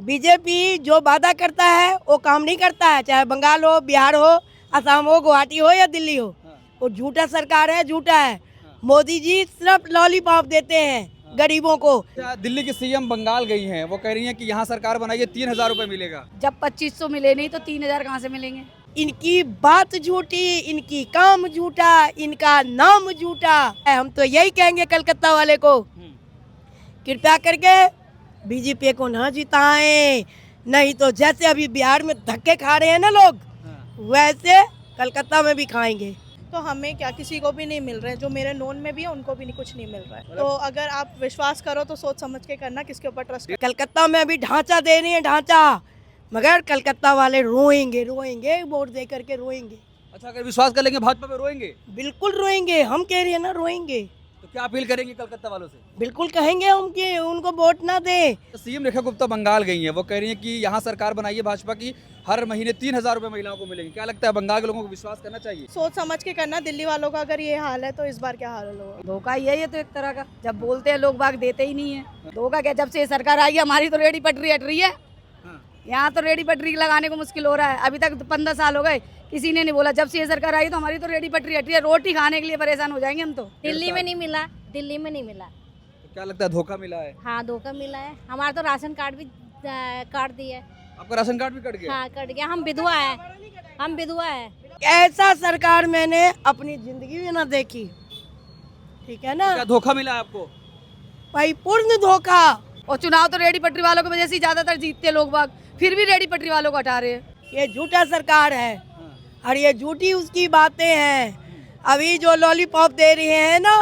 BJP जो वादा करता है वो काम नहीं करता है, चाहे बंगाल हो, बिहार हो, असम हो, गुवाहाटी हो या दिल्ली हो। वो झूठा सरकार है, झूठा है। मोदी जी सिर्फ लॉलीपॉप देते हैं गरीबों को। दिल्ली की सीएम बंगाल गई हैं, वो कह रही हैं कि यहाँ सरकार बनाइए 3,000 रुपए मिलेगा। जब 2500 मिले नहीं तो 3000 कहाँ से मिलेंगे। इनकी बात झूठी, इनकी काम झूठा, इनका नाम झूठा। हम तो यही कहेंगे कलकत्ता वाले को, कृपया करके बीजेपी को ना जिताएं, नहीं तो जैसे अभी बिहार में धक्के खा रहे हैं ना लोग, वैसे कलकत्ता में भी खाएंगे। तो हमें क्या, किसी को भी नहीं मिल रहे, जो मेरे नोन में भी है उनको भी नहीं, कुछ नहीं मिल रहा है। तो अगर आप विश्वास करो तो सोच समझ के करना, किसके ऊपर ट्रस्ट। कलकत्ता में अभी ढांचा दे रही है, ढांचा, मगर कलकत्ता वाले रोएंगे, रोएंगे, वोट दे करके रोएंगे। अच्छा, अगर विश्वास कर लेंगे भाजपा पे रोएंगे? बिल्कुल रोएंगे, हम कह रहे हैं ना, रोएंगे। तो क्या अपील करेंगे कलकत्ता वालों से? बिल्कुल कहेंगे हम कि उनको वोट ना दे। तो सीएम रेखा गुप्ता बंगाल गई हैं, वो कह रही हैं कि यहाँ सरकार बनाइए भाजपा की, हर महीने 3,000 रुपए महिलाओं को मिलेंगे। क्या लगता है बंगाल के लोगों को विश्वास करना चाहिए? सोच समझ के करना। दिल्ली वालों का अगर ये हाल है तो इस बार क्या हाल होगा। धोखा ही है ये तो एक तरह का, जब बोलते हैं लोग बाग देते ही नहीं है। धोखा क्या, जब से ये सरकार आई है हमारी तो रेडी पटरी हट रही है। यहाँ तो रेडी पटरी लगाने को मुश्किल हो रहा है। अभी तक 15 साल हो गए, किसी ने नहीं बोला। जब से ये सरकार आई तो हमारी तो रेडी पटरी हट रही है। रोटी खाने के लिए परेशान हो जाएंगे हम तो। दिल्ली में नहीं मिला, दिल्ली में नहीं मिला। तो क्या लगता है धोखा मिला है? हाँ, धोखा मिला है। हमारा तो राशन कार्ड भी काट दिया है। आपका राशन कार्ड भी कट गया? हाँ, कट गया। हम विधवा है, हम विधवा है। ऐसा सरकार मैंने अपनी जिंदगी में ना देखी, ठीक है ना। क्या धोखा मिला है आपको? भाई पूर्ण धोखा। और चुनाव तो रेडी पटरी वालों की वजह से ज्यादातर जीतते हैं लोग बाग, फिर भी रेडी पटरी वालों को हटा रहे हैं। ये झूठा सरकार है और ये झूठी उसकी बातें हैं। अभी जो लॉलीपॉप दे रहे हैं ना,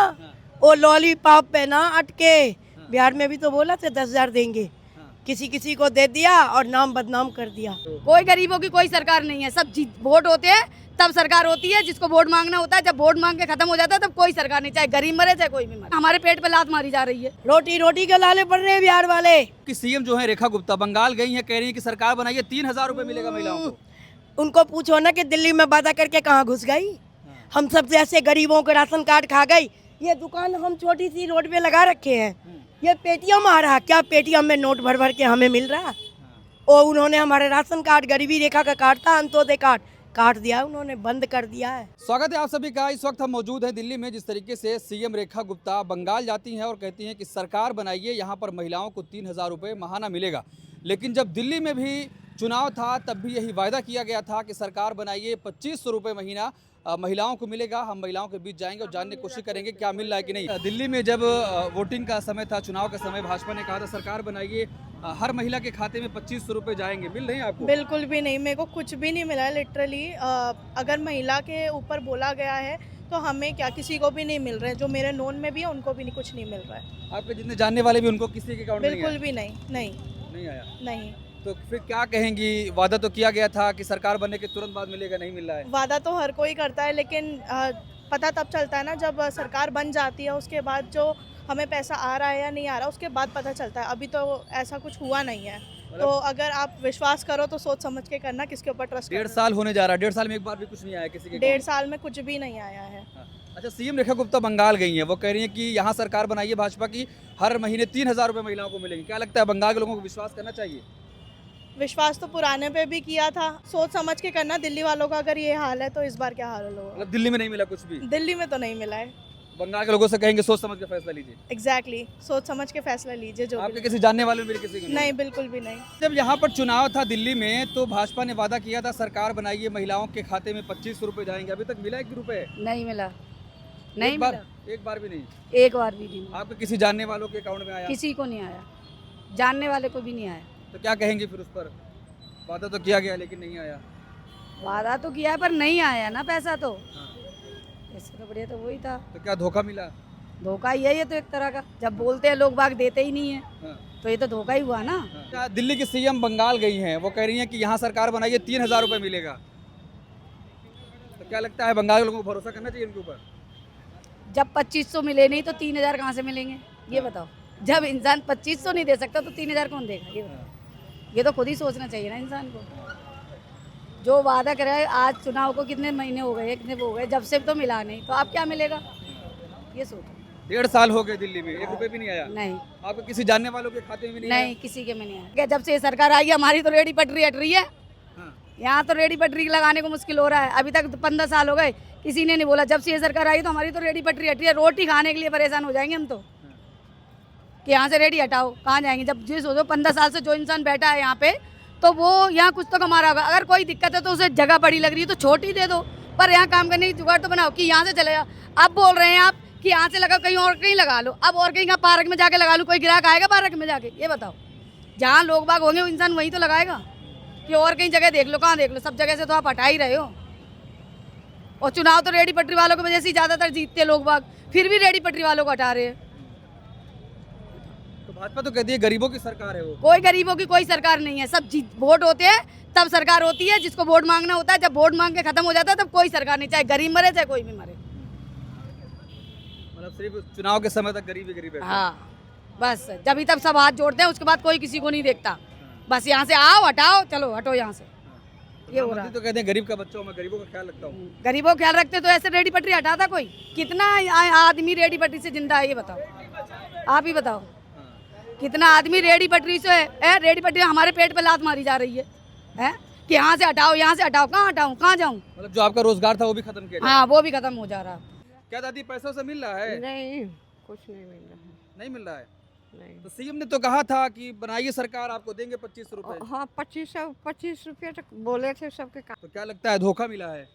वो लॉलीपॉप पे ना अटके। बिहार में भी तो बोला था 10,000 देंगे, किसी किसी को दे दिया और नाम बदनाम कर दिया। कोई गरीबों की कोई सरकार नहीं है। सब वोट होते हैं तब सरकार होती है, जिसको वोट मांगना होता है। जब वोट मांग के खत्म हो जाता है तब कोई सरकार नहीं, चाहे गरीब मरे चाहे कोई भी मरे। हमारे पेट पे लात मारी जा रही है। रोटी रोटी के लाले पड़ रहे हैं बिहार वाले। कि सीएम जो है रेखा गुप्ता बंगाल गई हैं, कह रही हैं कि सरकार बनाइए 3,000 रुपए मिलेगा महिलाओं को। उनको पूछो ना कि दिल्ली में वादा करके कहाँ घुस गई। हम सब जैसे गरीबों को राशन कार्ड खा गई। ये दुकान हम छोटी सी रोड पे लगा रखे हैं, ये पेटीएम आ रहा, क्या पेटीएम में नोट भर भर के हमें मिल रहा। और उन्होंने हमारे राशन कार्ड, गरीबी रेखा का कार्ड था, अंत्योदय कार्ड काट दिया, उन्होंने बंद कर दिया है। स्वागत है आप सभी का। इस वक्त हम मौजूद हैं दिल्ली में। जिस तरीके से सीएम रेखा गुप्ता बंगाल जाती हैं और कहती हैं कि सरकार बनाइए, यहाँ पर महिलाओं को 3,000 रुपये महाना मिलेगा। लेकिन जब दिल्ली में भी चुनाव था तब भी यही वायदा किया गया था कि सरकार बनाइए, 2500 रुपये महीना महिलाओं को मिलेगा। हम महिलाओं के बीच जाएंगे और जानने की कोशिश करेंगे क्या मिल रहा है कि नहीं। दिल्ली में जब वोटिंग का समय था, चुनाव का समय, भाजपा ने कहा था सरकार बनाइए, हर महिला के खाते में 2500 रुपये जाएंगे। मिल रहे हैं आपको? बिल्कुल भी नहीं, मेरे को कुछ भी नहीं मिला है लिटरली। अगर महिला के ऊपर बोला गया है तो हमें क्या, किसी को भी नहीं मिल रहे। जो मेरे नोन में भी है उनको भी नहीं, कुछ नहीं मिल रहा है। आपके जितने जानने वाले भी उनको किसी के अकाउंट में बिल्कुल भी नहीं, नहीं नहीं आया? नहीं। तो फिर क्या कहेंगी? वादा तो किया गया था कि सरकार बनने के तुरंत बाद मिलेगा, नहीं मिल रहा है। वादा तो हर कोई करता है, लेकिन पता तब चलता है ना जब सरकार बन जाती है। उसके बाद जो हमें पैसा आ रहा है या नहीं आ रहा, उसके बाद पता चलता है। अभी तो ऐसा कुछ हुआ नहीं है। तो अगर आप विश्वास करो तो सोच समझ के करना, किसके ऊपर ट्रस्ट। 1.5 साल होने जा रहा है, 1.5 साल में एक बार भी कुछ नहीं आया किसी के? 1.5 साल में कुछ भी नहीं आया है। अच्छा, सीएम रेखा गुप्ता बंगाल गई हैं, वो कह रही हैं कि यहाँ सरकार बनाइए भाजपा की, हर महीने 3,000 रुपये महिलाओं को मिलेंगे। क्या लगता है बंगाल के लोगों को विश्वास करना चाहिए? विश्वास तो पुराने पे भी किया था। सोच समझ के करना। दिल्ली वालों का अगर ये हाल है तो इस बार क्या हाल होगा। मतलब दिल्ली में नहीं मिला कुछ भी? दिल्ली में तो नहीं मिला है। बंगाल के लोगों से कहेंगे सोच समझ के फैसला लीजिए। एग्जैक्टली, सोच समझ के फैसला लीजिए। जो आपके किसी जानने वाले में किसी को नहीं, बिल्कुल भी नहीं। जब यहाँ पर चुनाव था दिल्ली में तो भाजपा ने वादा किया था सरकार बनाइए, महिलाओं के खाते में 2500 रुपये जाएंगे। अभी तक मिला 1 रुपये? नहीं मिला, नहीं एक बार भी नहीं? एक बार भी नहीं। आपके किसी जानने वालों के अकाउंट में आया? किसी को नहीं आया, जानने वाले को भी नहीं आया। तो क्या कहेंगे फिर उस पर? वादा तो किया गया लेकिन नहीं आया। वादा तो किया है पर नहीं आया ना पैसा। तो इससे तो बढ़िया तो वही था। तो क्या धोखा मिला? धोखा ही है ये तो एक तरह का, जब बोलते हैं लोग बाग देते ही नहीं है, तो ये तो धोखा ही हुआ ना। क्या दिल्ली की सीएम बंगाल गई हैं, वो कह रही हैं कि यहाँ सरकार बनाइए 3,000 रुपये मिलेगा। तो क्या लगता है बंगाल के लोगों को भरोसा करना चाहिए उनके ऊपर? जब 2500 मिले नहीं तो 3000 कहाँ से मिलेंगे, ये बताओ। जब इंसान 2500 नहीं दे सकता तो 3000 कौन देगा, ये बताओ। ये तो खुद ही सोचना चाहिए ना इंसान को। जो वादा कर रहा है, आज चुनाव को कितने महीने हो गए, कितने वो हो गए, जब से तो मिला नहीं, तो अब क्या मिलेगा, ये सोचो। 1.5 साल हो गए दिल्ली में, 1 रुपए भी नहीं आया। नहीं आपके किसी जानने वालों के खाते में भी नहीं नहीं किसी के में नहीं आया। जब से ये सरकार आई है हमारी तो रेडी पटरी हट रही है। हाँ। यहाँ तो रेडी पटरी लगाने को मुश्किल हो रहा है। अभी तक 15 साल हो गए किसी ने नहीं बोला। जब से ये सरकार आई तो हमारी तो रेडी पटरी हट रही है। रोटी खाने के लिए परेशान हो जाएंगे हम तो कि यहाँ से रेडी हटाओ, कहाँ जाएंगे। जब जी सोचो 15 साल से जो इंसान बैठा है यहाँ पे तो वो यहाँ कुछ तो कमा रहा होगा। अगर कोई दिक्कत है तो उसे जगह बड़ी लग रही है तो छोटी दे दो, पर यहाँ काम करने की जुगाड़ तो बनाओ कि यहाँ से चले जाओ। अब बोल रहे हैं आप कि यहाँ से लगा कहीं और कहीं लगा लो। अब और कहीं का पार्क में जाके लगा लो, कोई ग्राहक आएगा पार्क में जाके? ये बताओ, जहाँ लोग बाग होंगे वो इंसान वहीं तो लगाएगा कि और कहीं जगह देख लो, कहाँ देख लो। सब जगह से तो आप हटा ही रहे हो। और चुनाव तो रेडी पटरी वालों की वजह से ज़्यादातर जीतते लोग बाग, फिर भी रेडी पटरी वालों को हटा रहे हैं। तो भाजपा तो कहती है गरीबों की सरकार है वो। कोई गरीबों की कोई सरकार नहीं है। सब वोट होते हैं तब सरकार होती है, जिसको वोट मांगना होता है। जब वोट मांग के खत्म हो जाता है तब कोई सरकार नहीं, चाहे गरीब मरे चाहे कोई भी मरे। मतलब सिर्फ चुनाव के समय तक गरीब ही गरीब है। हाँ बस जब तक सब हाथ जोड़ते हैं उसके बाद कोई किसी को नहीं देखता। बस यहाँ से आओ, हटाओ, चलो हटो यहाँ से। ये हो रहा है। तो कहते हैं गरीब का बच्चा हूं मैं, गरीबों का ख्याल रखता हूँ। गरीबों का ख्याल रखते तो ऐसे रेडी पटरी हटाता कोई? कितना आदमी रेडी पटरी से जिंदा है ये बताओ, आप ही बताओ। कितना आदमी रेडी पटरी से है। रेडी पटरी हमारे पेट पे लात मारी जा रही है कि यहाँ से हटाओ, यहाँ से हटाओ। कहाँ हटाऊँ, कहाँ जाऊँ? मतलब जो आपका रोजगार था वो भी खत्म किया जाए। हाँ वो भी खत्म हो जा रहा है। क्या दादी पैसों से मिल रहा है? नहीं, कुछ नहीं मिल रहा है। नहीं मिल रहा है। नहीं। तो सीएम ने तो कहा था कि बनाइए सरकार, आपको देंगे 25 रुपए। हाँ 25 रुपये तक बोले थे सबके काम। तो क्या लगता है धोखा मिला है?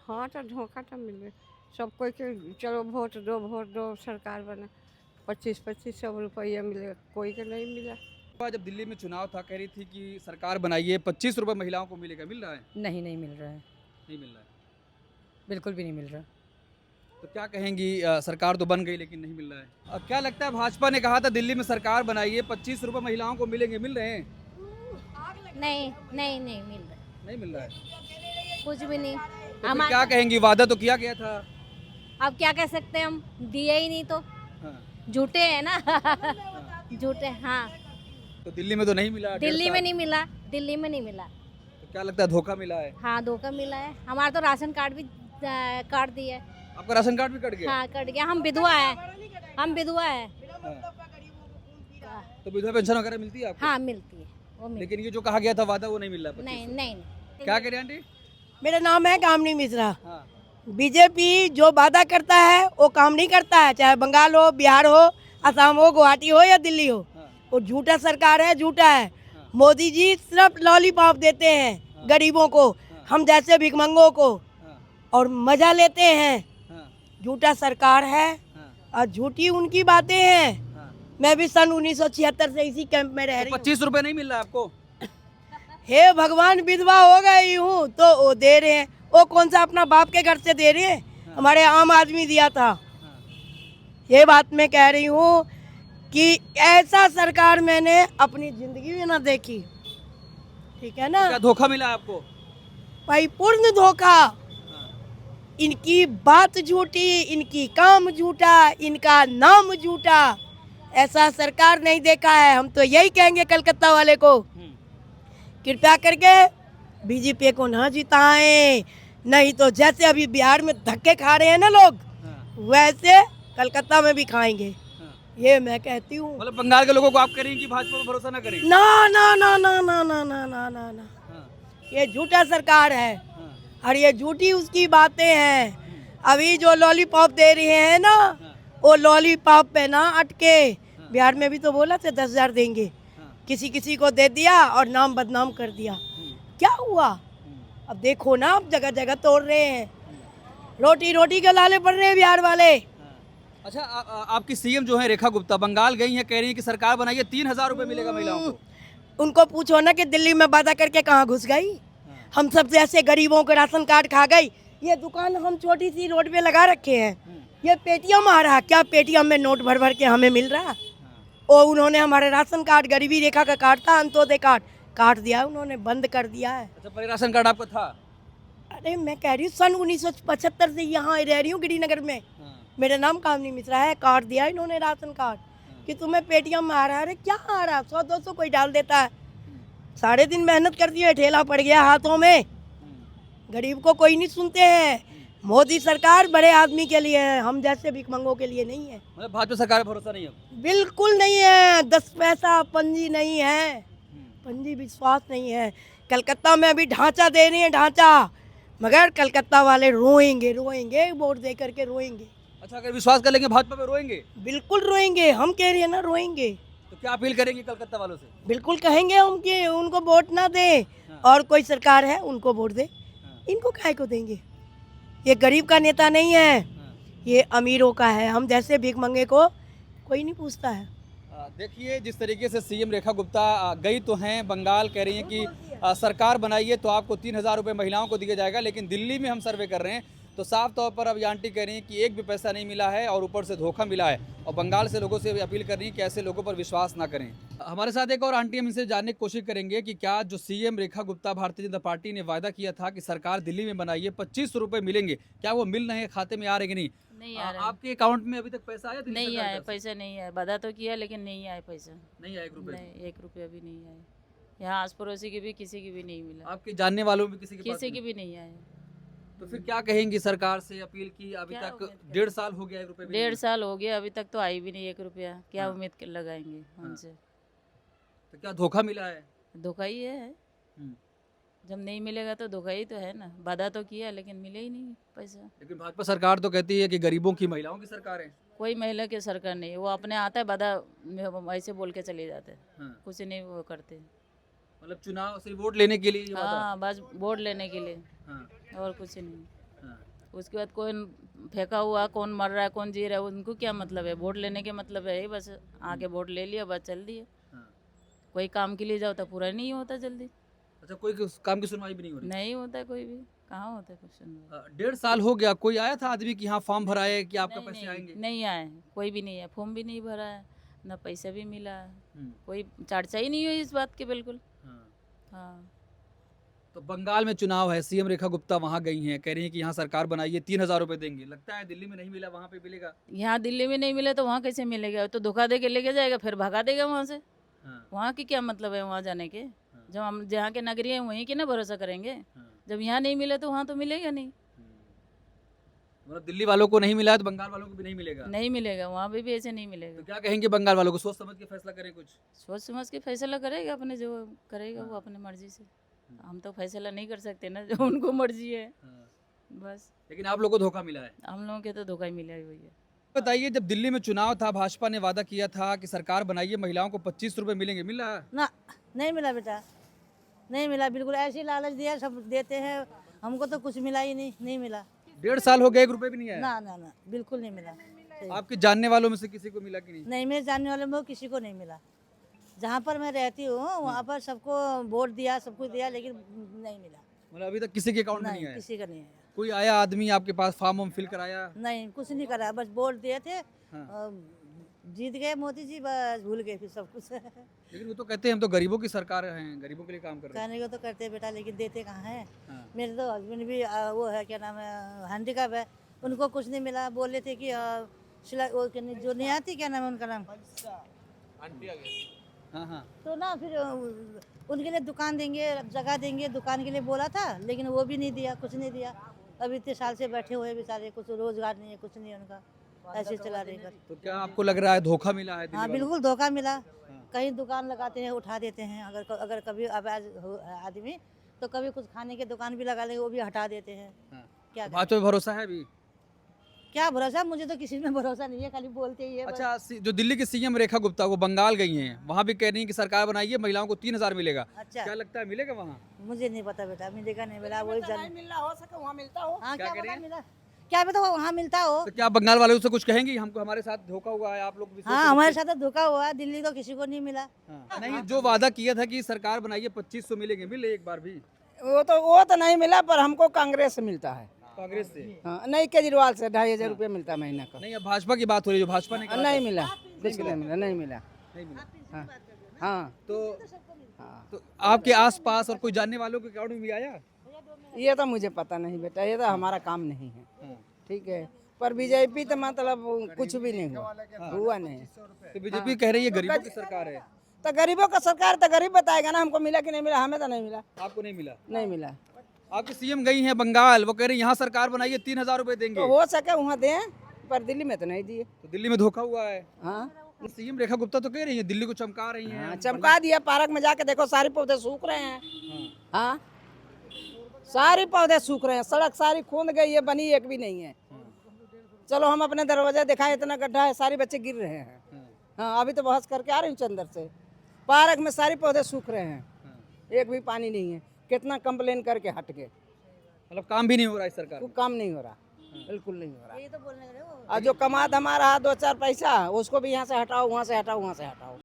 हाँ तो धोखा तो मिले सबको कि चलो वोट दो सरकार बना, 25-25 रुपया मिलेगा, कोई को नहीं मिला। जब दिल्ली में चुनाव था कह रही थी कि सरकार बनाइए, 25 रुपए महिलाओं को मिलेगा, मिल रहा है? नहीं मिल रहा है, नहीं मिल रहा है। बिल्कुल भी नहीं मिल रहा। तो क्या कहेंगी, सरकार तो बन गई लेकिन नहीं मिल रहा है। अब क्या लगता है, भाजपा ने कहा था दिल्ली में सरकार बनाइए, 25 रुपए महिलाओं को मिलेंगे, मिल रहे हैं? नहीं मिल रहा, नहीं मिल रहा है। कुछ भी नहीं। तो फिर क्या कहेंगी, वादा तो किया गया था। अब क्या कह सकते हैं, हम दिए ही नहीं तो हाँ। झूठे है ना। झूठे। हाँ तो दिल्ली में तो नहीं मिला, 1.5 दिल्ली में साल। नहीं मिला, दिल्ली में नहीं मिला। तो क्या लगता है धोखा मिला है? हाँ धोखा मिला है। हमारा तो राशन कार्ड भी काट दिया है। आपका राशन कार्ड भी कट गया? हाँ कट गया। हम विधवा है, हम विधवा है। हाँ। तो विधवा पेंशन वगैरह मिलती है आपको? हाँ मिलती है वो मिलती लेकिन ये जो कहा गया था वादा वो नहीं मिल रहा है। नहीं 25 नहीं क्या कह रहे हैं आंटी? मेरा नाम है कामनी मिश्रा। हाँ। बीजेपी जो वादा करता है वो काम नहीं करता है, चाहे बंगाल हो, बिहार हो, असम हो, गुवाहाटी हो या दिल्ली हो। वो झूठा सरकार है, झूठा है। मोदी जी सिर्फ लॉलीपॉप देते हैं गरीबों को, हम जैसे भिखमंगों को, और मजा लेते हैं। झूठा सरकार है और झूठी उनकी बातें हैं। मैं भी सन 1976 से इसी कैंप में रह रही हूँ। 25 रुपए नहीं मिल रहा आपको? हे भगवान, विधवा हो गई हूँ तो वो दे रहे हैं। वो कौन सा अपना बाप के घर से दे रहे हैं, हमारे आम आदमी दिया था। ये बात मैं कह रही हूँ कि ऐसा सरकार मैंने अपनी जिंदगी में ना देखी। ठीक है ना? क्या धोखा मिला आपको? परिपूर्ण धोखा। इनकी बात झूठी, इनकी काम झूठा, इनका नाम झूठा। ऐसा सरकार नहीं देखा है। हम तो यही कहेंगे कलकत्ता वाले को, कृपया करके बीजेपी को ना जिताएं, नहीं तो जैसे अभी बिहार में धक्के खा रहे हैं ना लोग, वैसे कलकत्ता में भी खाएंगे। ये मैं कहती हूँ। मतलब बंगाल के लोगों को आप करेंगे कि भाजपा पर भरोसा ना करें? ना ना ना ना ना ना ना ना ना ना, ये झूठा सरकार है और ये झूठी उसकी बातें हैं। अभी जो लॉलीपॉप दे रहे हैं ना, वो लॉलीपॉप पे ना अटके। बिहार में भी तो बोला था 10,000 देंगे, किसी किसी को दे दिया और नाम बदनाम कर दिया। क्या हुआ? अब देखो ना, अब जगह जगह तोड़ रहे हैं, रोटी रोटी के लाले पड़ रहे हैं बिहार वाले। अच्छा, आपकी सीएम जो है रेखा गुप्ता बंगाल गई हैं, कह रही हैं कि सरकार बनाइए, 3,000 रुपए मिलेगा महिलाओं को। उनको पूछो ना कि दिल्ली में वादा करके कहाँ घुस गई। हम सब जैसे गरीबों को राशन कार्ड खा गई। ये दुकान हम छोटी सी रोड पे लगा रखे हैं, ये पेटीएम आ रहा, क्या पेटीएम में नोट भर भर के हमें मिल रहा। और उन्होंने हमारे राशन कार्ड, गरीबी रेखा का कार्ड था, अंत्योदय कार्ड, काट दिया उन्होंने, बंद कर दिया है। अच्छा, पहले राशन कार्ड आपका था? अरे मैं कह रही हूँ सन 1975 से यहाँ रह रही हूँ गिरिनगर में। मेरा नाम कामनी मिश्रा है। काट दिया इन्होंने राशन कार्ड कि तुम्हें पेटीएम में आ रहा है। अरे क्या आ रहा, 100-200 कोई डाल देता है। सारे दिन मेहनत करती है, ठेला पड़ गया हाथों में, गरीब को कोई नहीं सुनते हैं। मोदी सरकार बड़े आदमी के लिए है, हम जैसे भिखमंगों के लिए नहीं है। मतलब भाजपा सरकार पर भरोसा नहीं है। बिल्कुल नहीं है। 10 पैसा पंजी नहीं है, पंजी विश्वास नहीं है। कलकत्ता में अभी ढांचा दे रही है, ढांचा, मगर कलकत्ता वाले रोएंगे रोएंगे, वोट दे करके रोएंगे। अच्छा, अगर विश्वास कर लेंगे भाजपा पे रोएंगे, बिल्कुल रोएंगे, हम कह रहे हैं ना रोएंगे। तो क्या अपील करेंगे कलकत्ता वालों से? बिल्कुल कहेंगे हम कि उनको वोट ना दे, और कोई सरकार है उनको वोट दे। इनको काहे को देंगे? ये गरीब का नेता नहीं है, ये अमीरों का है। हम जैसे भीख मंगे को कोई नहीं पूछता है। देखिए जिस तरीके से सीएम रेखा गुप्ता गई तो हैं बंगाल, कह रही हैं कि सरकार बनाइए तो आपको 3,000 रुपये महिलाओं को दिया जाएगा, लेकिन दिल्ली में हम सर्वे कर रहे हैं तो साफ तौर पर अब ये आंटी कह रही हैं कि एक भी पैसा नहीं मिला है और ऊपर से धोखा मिला है, और बंगाल से लोगों से भी अपील कर रही हैं कि ऐसे लोगों पर विश्वास ना करें। हमारे साथ एक और आंटी, हम इनसे जानने की कोशिश करेंगे कि क्या जो सीएम रेखा गुप्ता भारतीय जनता पार्टी ने वादा किया था कि सरकार दिल्ली में बनाइए 2500 रुपये मिलेंगे, क्या वो मिल रहे हैं, खाते में आ रहे कि नहीं? नहीं आ रहा है। आपके अकाउंट में अभी तक पैसा आया? नहीं आया, पैसा नहीं आया। वादा तो किया लेकिन नहीं आया पैसा। नहीं आया 1 रुपये? नहीं, 1 रुपया भी नहीं आया। यहाँ आस पड़ोसी की भी किसी की भी नहीं मिला, आपके जानने वालों में किसी के पास किसी की नहीं? भी नहीं आया। तो फिर क्या कहेंगी सरकार से अपील की? अभी क्या तक उम्मीद करें? 1.5 साल हो गया, 1 रुपये भी नहीं 1.5 साल हो गया, अभी तक तो आई भी नहीं 1 रुपया। क्या हाँ। उम्मीद लगाएंगे उनसे? मिला। तो क्या धोखा मिला है? धोखा ही है। हम्म। जब नहीं मिलेगा तो धोखा ही तो है ना। वादा तो किया लेकिन मिले ही नहीं पैसा। लेकिन भाजपा सरकार तो कहती है कि गरीबों की, महिलाओं की सरकार है। कोई महिला की सरकार नहीं, वो अपने आता है वादा में ऐसे बोल के चले जाते हैं, हाँ। कुछ नहीं वो करते। मतलब चुनाव सिर्फ वोट लेने के लिए ये वादा? हाँ, बस वोट लेने के लिए, हाँ, और कुछ नहीं। हाँ। उसके बाद कौन फेंका हुआ, कौन मर रहा है, कौन जी रहा है, उनको क्या मतलब है? वोट लेने के मतलब है बस, आके वोट ले लिया बस, चल दिए। हाँ। कोई काम के लिए जाओ तो पूरा नहीं होता जल्दी, अच्छा, कोई काम की सुनवाई भी नहीं हो रही? नहीं होता कोई भी, कहाँ होता है कुछ सुनवाई। 1.5 साल हो गया, कोई आया था आदमी कि हाँ फॉर्म भरा है कि आपका नहीं, पैसे नहीं, आएंगे? नहीं आए, कोई भी नहीं है, फॉर्म भी नहीं भरा है, ना पैसा भी मिला है, हम्म, कोई चर्चा ही नहीं हुई इस बात की बिल्कुल। हाँ। हाँ, तो बंगाल में चुनाव है, सीएम रेखा गुप्ता वहाँ गई हैं, कह रही हैं कि यहाँ सरकार बनाइए 3,000 रुपये देंगे। लगता है दिल्ली में नहीं मिला, वहाँ पे मिलेगा? यहाँ दिल्ली में नहीं मिले तो वहाँ कैसे मिलेगा? तो धोखा दे के लेके जाएगा, फिर भगा देगा वहाँ से। हाँ, वहाँ की क्या मतलब है वहाँ जाने के? जब हम जहाँ के नगरी हैं वहीं के ना भरोसा करेंगे। हाँ। जब यहाँ नहीं मिले तो वहाँ तो मिलेगा नहीं। मतलब दिल्ली वालों को नहीं मिला है तो बंगाल वालों को भी नहीं मिलेगा? नहीं मिलेगा, वहाँ पे भी ऐसे नहीं मिलेगा। तो क्या कहेंगे बंगाल वालों को? सोच समझ के फैसला करें कुछ? सोच समझ के फैसला करेगा, अपने जो करेगा वो अपने मर्जी से। हम तो फैसला नहीं कर सकते ना, जो उनको मर्जी है बस। लेकिन आप लोगों को धोखा मिला है? हम लोगों के तो धोखा ही मिला हुई है। बताइए, जब दिल्ली में चुनाव था भाजपा ने वादा किया था कि सरकार बनाइए, महिलाओं को 25 रुपए मिलेंगे, मिला? ना, नहीं मिला बेटा, नहीं मिला। बिल्कुल ऐसी लालच दिया, सब देते हैं, हमको तो कुछ मिला ही नहीं, नहीं मिला। 1.5 साल हो गया, 1 रुपए भी नहीं आया? ना ना ना, बिल्कुल नहीं मिला। सही। आपके जानने वालों में से किसी को मिला कि नहीं? नहीं, मेरे जानने वाले में किसी को नहीं मिला। जहाँ पर मैं रहती हूँ वहाँ पर सबको वोट दिया, सब कुछ दिया, लेकिन नहीं मिला। मतलब अभी तक किसी के अकाउंट में नहीं नहीं, आया? किसी का नहीं आया। कोई आया आदमी आपके पास, फॉर्म फिल कराया? नहीं, कुछ नहीं करा, बस वोट दिए थे, हाँ। जीत गए मोदी जी, बस भूल गए फिर सब कुछ। लेकिन वो तो कहते हैं हम तो गरीबों की सरकार हैं, गरीबों के लिए काम कर रहे हैं। कहने को तो करते हैं बेटा, लेकिन देते कहाँ हैं। हाँ। मेरे तो हस्बैंड भी वो है, क्या नाम है, हैंडीकैप है, उनको कुछ नहीं मिला। बोले थे कि वो जो नहीं आती, क्या नाम है उनका नाम, हाँ हाँ। तो ना फिर उनके लिए दुकान देंगे, जगह देंगे, दुकान के लिए बोला था, लेकिन वो भी नहीं दिया, कुछ नहीं दिया। अभी इतने साल से बैठे हुए बेचारे, कुछ रोजगार नहीं है, कुछ नहीं है उनका, ऐसे चला रहे घर। तो क्या आपको लग रहा है धोखा मिला है दिल्ली हाँ, वालों बिल्कुल धोखा मिला। कहीं दुकान लगाते हैं, उठा देते हैं। अगर कभी आवाज हो आदमी तो कभी कुछ खाने की दुकान भी लगा लेंगे, वो भी हटा देते हैं। को? हाँ। क्या तो भाजपा पे भरोसा है अभी? क्या भरोसा, मुझे तो किसी में भरोसा नहीं है, खाली बोलते ही है बस। अच्छा, जो दिल्ली की सीएम रेखा गुप्ता वो बंगाल गई हैं, वहाँ भी कह रही हैं कि सरकार बनाइए, महिलाओं को 3,000 मिलेगा। अच्छा, क्या लगता है मिलेगा वहाँ? मुझे नहीं पता बेटा, मिलेगा नहीं मिला, वही जान। मिलना हो सके वहाँ मिलता हो। हाँ, क्या क्या कह रही पता हैं? मिला, क्या पता वहाँ मिलता हो। तो क्या बंगाल वालों से कुछ कहेंगी? हमको हमारे साथ धोखा हुआ है, आप लोग भी सोच हाँ, के हमारे देखिए। साथ तो धोखा हुआ, दिल्ली तो किसी को नहीं मिला। हाँ। नहीं, जो वादा किया था कि सरकार बनाइए 2500 मिलेंगे, मिले एक बार भी? वो तो नहीं मिला, पर हमको कांग्रेस से मिलता है। कांग्रेस से? हाँ, नहीं, केजरीवाल से 2,500 रुपये मिलता है महीना का। नहीं, अब भाजपा की बात हो रही है, जो भाजपा ने कहा नहीं था। मिला, कुछ नहीं मिला, नहीं मिला। नहीं मिला। हाँ हाँ तो आपके आसपास और कोई जानने वालों के अकाउंट में भी आया? ये तो मुझे पता नहीं बेटा, ये तो हमारा काम नहीं है। हाँ। ठीक है, पर बीजेपी तो मतलब कुछ भी नहीं हुआ नहीं। तो बीजेपी कह रही है गरीबों की सरकार है। तो गरीबों का सरकार तो गरीब बताएगा ना, हमको मिला कि नहीं मिला, हमें तो नहीं मिला। आपको नहीं मिला? नहीं मिला। आपकी सीएम गई हैं बंगाल, वो कह रही यहाँ सरकार बनाइए 3,000 रुपए देंगे। तो हो सके वहाँ दें, पर दिल्ली में तो नहीं दिए। तो दिल्ली में धोखा हुआ है। हाँ सीएम रेखा गुप्ता तो कह रही है दिल्ली को चमका रही हैं। हाँ, चमका दिया। पार्क में जाके देखो, सारे पौधे सूख रहे हैं। हाँ सारे पौधे सूख रहे हैं, सड़क सारी खूंद गई है, बनी एक भी नहीं है। चलो हम अपने दरवाजे दिखाए, इतना गड्ढा है, सारे बच्चे गिर रहे हैं। हाँ अभी तो बहस करके आ रही हूँ अंदर से। पार्क में सारे पौधे सूख रहे हैं, एक भी पानी नहीं है। कितना कंप्लेन करके हट गए, मतलब काम भी नहीं हो रहा है सरकार। कोई काम नहीं हो रहा, बिल्कुल नहीं हो रहा। और जो कमा धमा रहा 2-4 पैसा, उसको भी यहाँ से हटाओ, वहाँ से हटाओ, वहाँ से हटाओ।